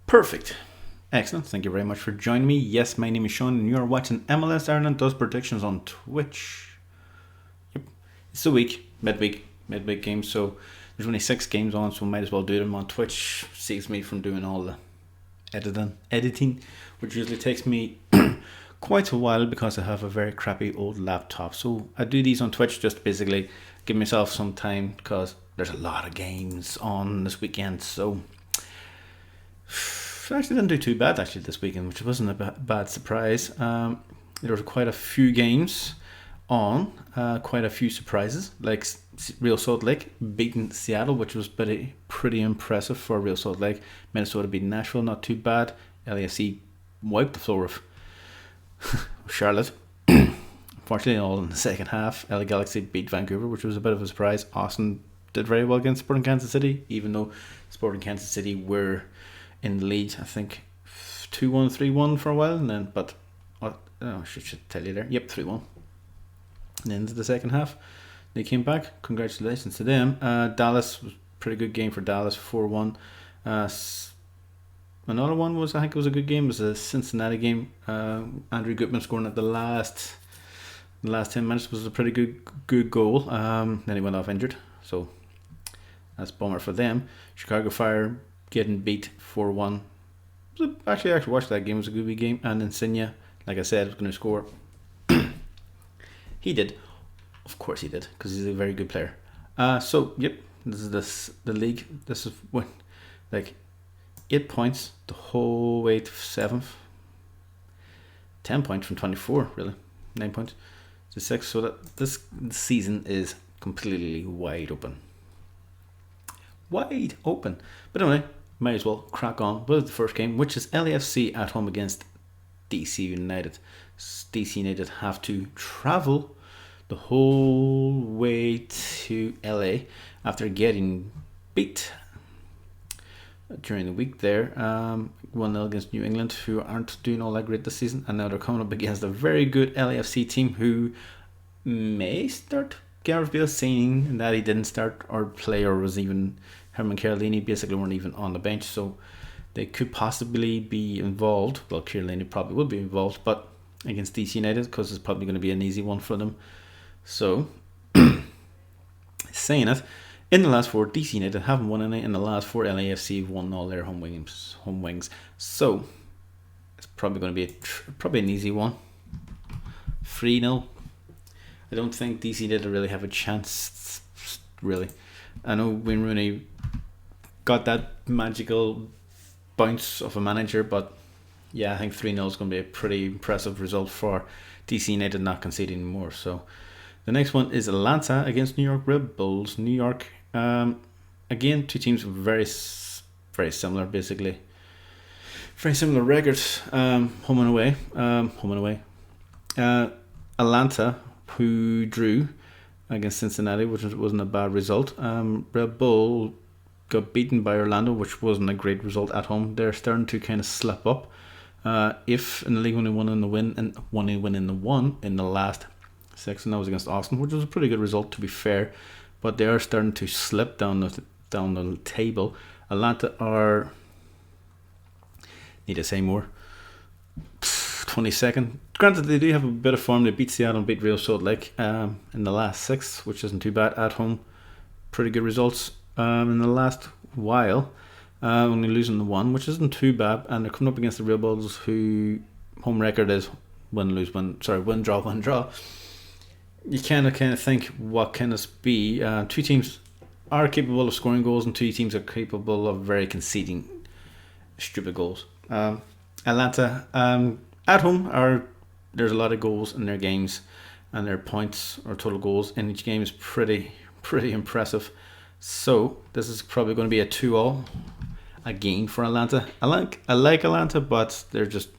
Perfect. Excellent. Thank you very much for joining me. Yes, my name is Sean, and you are watching MLS Ireland does predictions on Twitch. Yep. It's the midweek game, so there's only 6 games on, so might as well do them on Twitch. Saves me from doing all the editing, which usually takes me quite a while because I have a very crappy old laptop. So I do these on Twitch just to basically give myself some time because there's a lot of games on this weekend. So I actually didn't do too bad actually this weekend, which wasn't a bad surprise. There were quite a few games on, quite a few surprises, like Real Salt Lake beating Seattle, which was pretty impressive for Real Salt Lake. Minnesota beat Nashville, not too bad. LAFC wiped the floor of Charlotte. Unfortunately, all in the second half. LA Galaxy beat Vancouver, which was a bit of a surprise. Austin did very well against Sporting Kansas City, even though Sporting Kansas City were in the lead, I think 2-1, 3-1 for a while, and then I should tell you there. Yep, 3-1. And into the second half, they came back. Congratulations to them. Dallas was a pretty good game for Dallas, 4-1. Another one was, I think it was a good game, it was a Cincinnati game. Andrew Gutman scoring at the last 10 minutes was a pretty good goal. Then he went off injured, so that's a bummer for them. Chicago Fire getting beat 4-1. Actually, I watched that game. It was a good wee game. And Insigne, like I said, was going to score. He did. Of course he did, because he's a very good player. So, yep, this is the league. This is what, like, 8 points the whole way to 7th. 10 points from 24, really. 9 points to 6. So that this season is completely wide open. But anyway, might as well crack on with the first game, which is LAFC at home against DC United. DC United have to travel the whole way to LA after getting beat during the week there. 1-0 against New England, who aren't doing all that great this season, and now they're coming up against a very good LAFC team who may start Gareth Bale saying that he didn't start or play, or was even Herman Chiellini basically weren't even on the bench, so they could possibly be involved. Well, Chiellini probably would be involved, but against DC United, because it's probably going to be an easy one for them. So, saying it, in the last 4, DC United haven't won any. In the last 4, LAFC have won all their home wings. So, it's probably going to be probably an easy one. 3-0. I don't think DC United really have a chance, really. I know Wayne Rooney got that magical bounce of a manager, but yeah, I think 3-0 is going to be a pretty impressive result for DC United not conceding more. So the next one is Atlanta against New York Red Bulls. New York, again, two teams very similar, basically. Very similar records, home and away. Atlanta, who drew against Cincinnati, which wasn't a bad result. Red Bull got beaten by Orlando, which wasn't a great result at home. They're starting to kind of slip up. If in the league only won in the last 6, and that was against Austin, which was a pretty good result to be fair. But they are starting to slip down the table. Atlanta are, need to say more, 22nd. Granted, they do have a bit of form. They beat Seattle and beat Real Salt Lake in the last 6, which isn't too bad at home. Pretty good results in the last while. Only losing the 1, which isn't too bad. And they're coming up against the Real Bulls, who home record is win, draw. You kind of think, what can this be? Two teams are capable of scoring goals, and two teams are capable of very conceding stupid goals. Atlanta at home there's a lot of goals in their games, and their points or total goals in each game is pretty impressive. So this is probably going to be a 2-2 again for Atlanta. I like Atlanta, but it's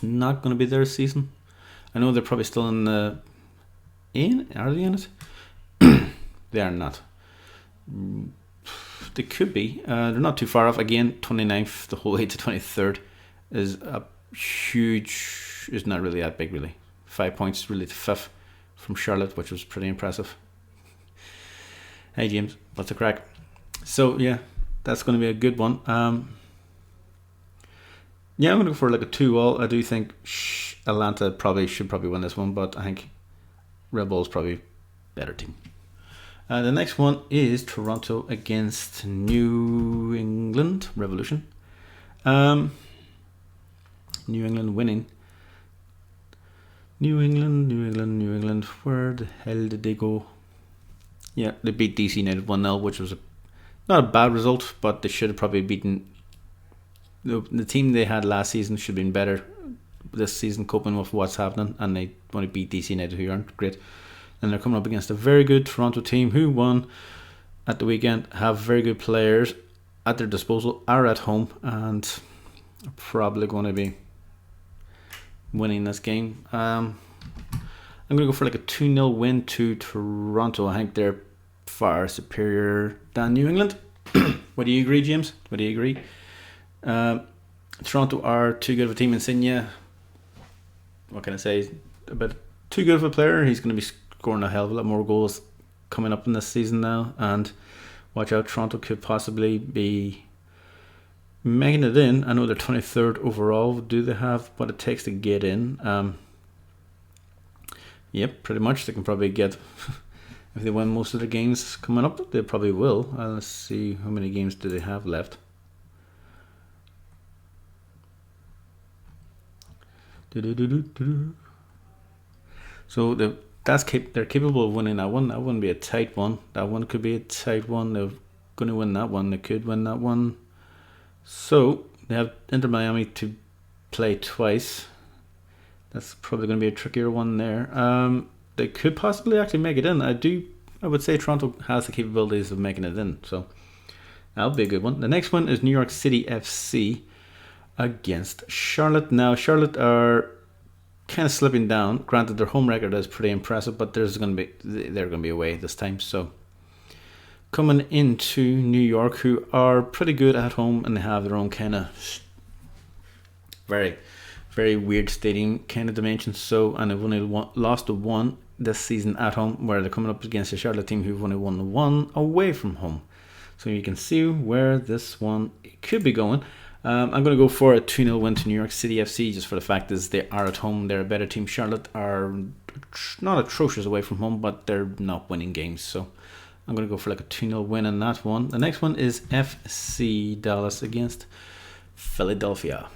not going to be their season. I know they're probably still are they in it? They are not. They could be. They're not too far off. Again, 29th the whole way to 23rd is a huge. Is not really that big, really. 5 points really to 5th from Charlotte, which was pretty impressive. Hey James, what's the crack? So yeah, that's going to be a good one. Yeah, I'm going to go for like a 2-all. I do think Atlanta should probably win this one, but I think Red Bull's probably better team. The next one is Toronto against New England Revolution. New England winning. New England. Where the hell did they go? Yeah, they beat DC United 1-0, which was not a bad result, but they should have probably beaten the team they had last season. Should have been better this season, coping with what's happening, and they want to beat DC United, who aren't great. And they're coming up against a very good Toronto team who won at the weekend, have very good players at their disposal, are at home, and are probably going to be winning this game. I'm going to go for like a 2-0 win to Toronto. I think they're far superior than New England. What do you agree, James? What do you agree? Toronto are too good of a team. Insigne, what can I say? About too good of a player. He's going to be scoring a hell of a lot more goals coming up in this season now. And watch out, Toronto could possibly be making it in. I know they're 23rd overall. Do they have what it takes to get in? Yep, pretty much. They can probably get, if they win most of their games coming up, they probably will. Let's see, how many games do they have left? So they're capable of winning that one. That wouldn't be a tight one. That one could be a tight one. They're going to win that one. They could win that one. So they have Inter Miami to play twice. That's probably going to be a trickier one there. They could possibly actually make it in. I would say Toronto has the capabilities of making it in. So that'll be a good one. The next one is New York City FC against Charlotte. Now Charlotte are kind of slipping down. Granted, their home record is pretty impressive, but they're going to be away this time. So coming into New York, who are pretty good at home, and they have their own kind of very, very weird stadium kind of dimensions. So, and they've only lost to one this season at home, where they're coming up against a Charlotte team who've only won one away from home. So you can see where this one could be going. I'm going to go for a 2-0 win to New York City FC, just for the fact is they are at home. They're a better team. Charlotte are not atrocious away from home, but they're not winning games. So I'm going to go for like a 2-0 win in that one. The next one is FC Dallas against Philadelphia.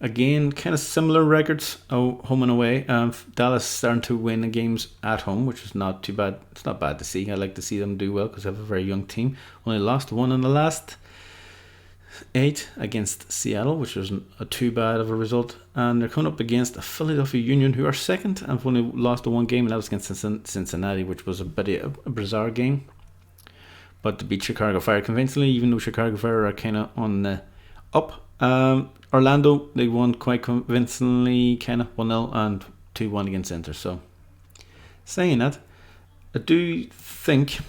Again, kind of similar records, home and away. Dallas starting to win the games at home, which is not too bad. It's not bad to see. I like to see them do well because they have a very young team. Only lost one in the last 8 against Seattle, which wasn't too bad of a result. And they're coming up against a Philadelphia Union, who are second and have only lost one game, and that was against Cincinnati, which was a bit of a bizarre game. But to beat Chicago Fire convincingly, even though Chicago Fire are kind of on the up. Orlando, they won quite convincingly, kind of 1-0 and 2-1 against Inter. So, saying that, I do think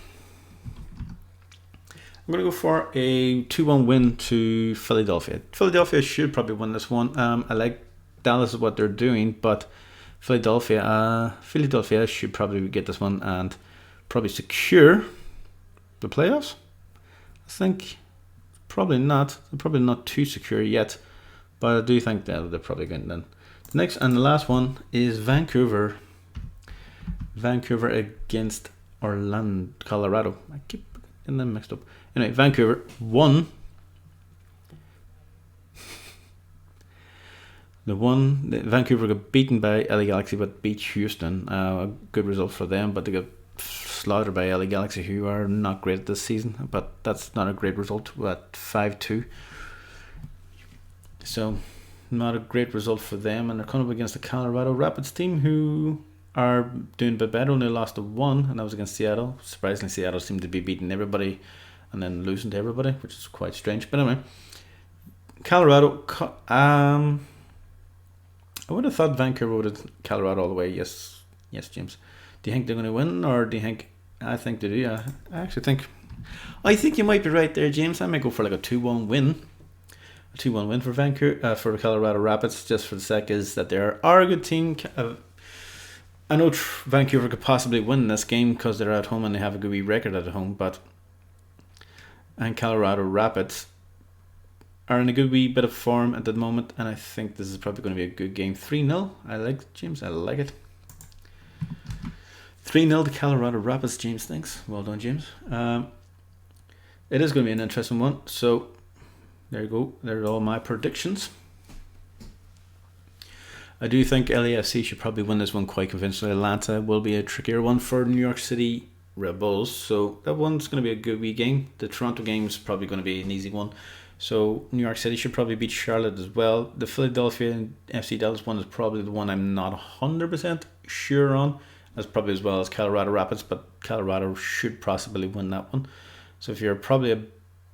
I'm going to go for a 2-1 win to Philadelphia. Philadelphia should probably win this one. I like Dallas, what they're doing, but Philadelphia should probably get this one and probably secure the playoffs. I think probably not. They're probably not too secure yet, but I do think that they're probably getting in. The next and the last one is Vancouver. Vancouver against Colorado. I keep getting them mixed up. Anyway, Vancouver won. Vancouver got beaten by LA Galaxy, but beat Houston. A good result for them, but they got slaughtered by LA Galaxy, who are not great this season. But that's not a great result at 5-2. So, not a great result for them. And they're coming up against the Colorado Rapids team, who are doing a bit better. Only lost to 1, and that was against Seattle. Surprisingly, Seattle seemed to be beating everybody and then losing to everybody, which is quite strange. But anyway, Colorado. I would have thought Vancouver would have Colorado all the way. Yes, James. Do you think they're going to win, or do you think? I think they do. Yeah, I think you might be right there, James. I might go for like a 2-1 win. A 2-1 win for Vancouver, for Colorado Rapids, just for the sake is that they are a good team. I know Vancouver could possibly win this game because they're at home and they have a good wee record at home, but and Colorado Rapids are in a good wee bit of form at the moment, and I think this is probably going to be a good game. 3-0. I like James. I like it. 3-0 to Colorado Rapids. James thinks. Well done, James. It is going to be an interesting one. So there you go. There are all my predictions. I do think LAFC should probably win this one quite convincingly. Atlanta will be a trickier one for New York City Red Bulls. So that one's going to be a good wee game. The Toronto game is probably going to be an easy one. So New York City should probably beat Charlotte as well. The Philadelphia FC Dallas one is probably the one I'm not 100% sure on. That's probably as well as Colorado Rapids, but Colorado should possibly win that one. So if you're probably a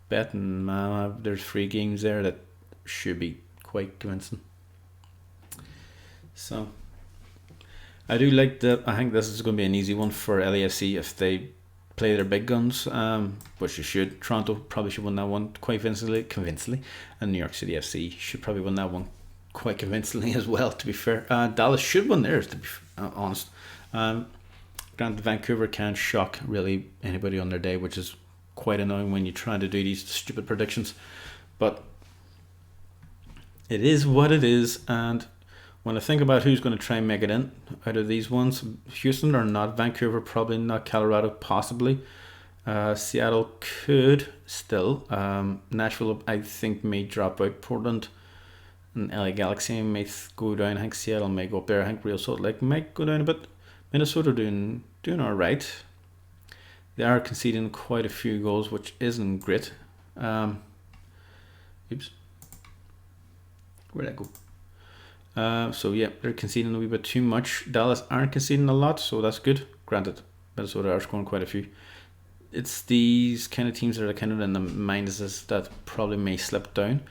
betting man, there's 3 games there that should be quite convincing. So I do like that. I think this is going to be an easy one for LAFC if they play their big guns, which they should. Toronto probably should win that one quite convincingly, and New York City FC should probably win that one quite convincingly as well, to be fair. Dallas should win theirs, to be honest. Granted, Vancouver can't shock really anybody on their day, which is quite annoying when you're trying to do these stupid predictions, but it is what it is. And when I think about who's going to try and make it in out of these ones, Houston or not, Vancouver probably not, Colorado possibly, Seattle could still, Nashville I think may drop out, Portland and LA Galaxy may go down. I think Seattle may go up there. I think Real Salt Lake might go down a bit. Minnesota doing alright. They are conceding quite a few goals, which isn't great. Oops, where'd that go? So yeah, they're conceding a wee bit too much. Dallas aren't conceding a lot, so that's good. Granted, Minnesota are scoring quite a few. It's these kind of teams that are kind of in the minuses that probably may slip down.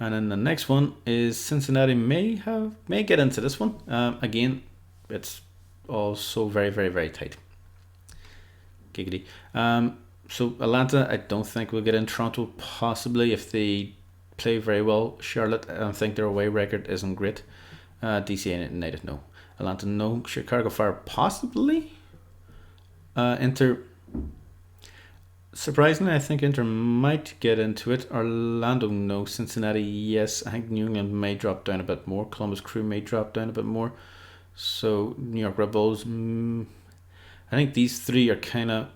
And then the next one is Cincinnati may get into this one. Again, it's also very, very, very tight. Giggity. So Atlanta, I don't think will get in. Toronto possibly if they play very well. Charlotte, I don't think their away record isn't great. DC United, no. Atlanta, no. Chicago Fire, possibly. Inter, surprisingly, I think Inter might get into it. Orlando, no. Cincinnati, yes. I think New England may drop down a bit more. Columbus Crew may drop down a bit more. So New York Red Bulls, I think these 3 are kind of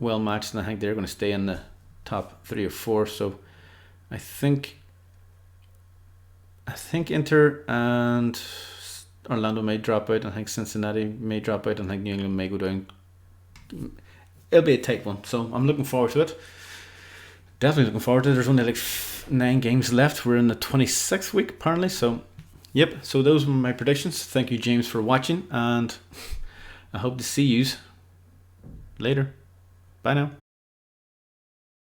well matched, and I think they're going to stay in the top 3 or 4. So I think Inter and Orlando may drop out. I think Cincinnati may drop out. I think New England may go down. It'll be a tight one, so I'm looking forward to it. Definitely looking forward to it. There's only like 9 games left. We're in the 26th week apparently. So yep, so those were my predictions. Thank you, James, for watching, and I hope to see you later. Bye now.